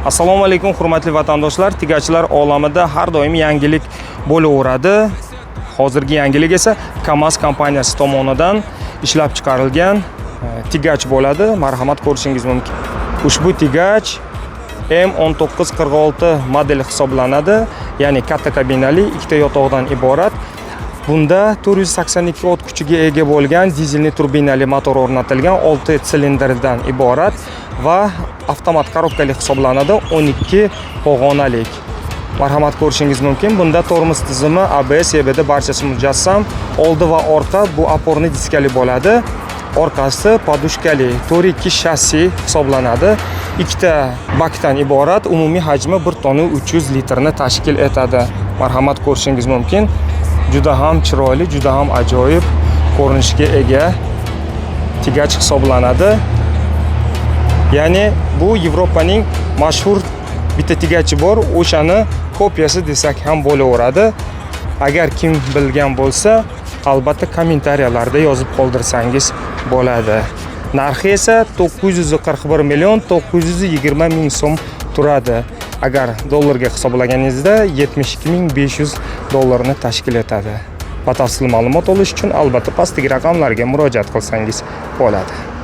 Assalomu alaykum hurmatli vatandoshlar. Tigachilar olamida har doim yangilik bo'laveradi. Hozirgi yangilik esa KAMAZ kompaniyasi tomonidan ishlab chiqarilgan tigach bo'ladi. Marhamat ko'rishingiz mumkin. Ushbu tigach M1946 modeli hisoblanadi. Ya'ni katta kabinali, ikkita yotoqdan iborat. Bunda 482 ot kuchiga ega bo'lgan dizelli turbinali motor o'rnatilgan 6 silindrdan iborat va avtomat korobkali hisoblanadi, 12 pog'onalik. Marhamat ko'rishingiz mumkin. Bunda tormoz tizimi, ABS, EBD barchasi mujassam. Oldi va orqa bu oporni diskali bo'ladi. Orqasi podushkali 4.2 shassi hisoblanadi. Ikkita bakdan iborat, umumiy hajmi 1 tonna 300 litrni tashkil etadi. Marhamat ko'rishingiz mumkin. Juda ham chiroyli, juda ham ajoyib ko'rinishga ega tigach hisoblanadi. Ya'ni bu Yevropaning mashhur bitta tigachi bor, o'shani kopiyasi desak ham bo'laveradi. Agar kim bilgan bo'lsa, albatta kommentariyalarda yozib qoldirsangiz bo'ladi. Narxi esa 941 million 920 ming so'm turadi. Agar dollarga hisoblaganingizda 72.500 dollarni tashkil etadi. Batafsil ma'lumot olish uchun albatta pastdagi raqamlarga murojaat qilsangiz bo'ladi.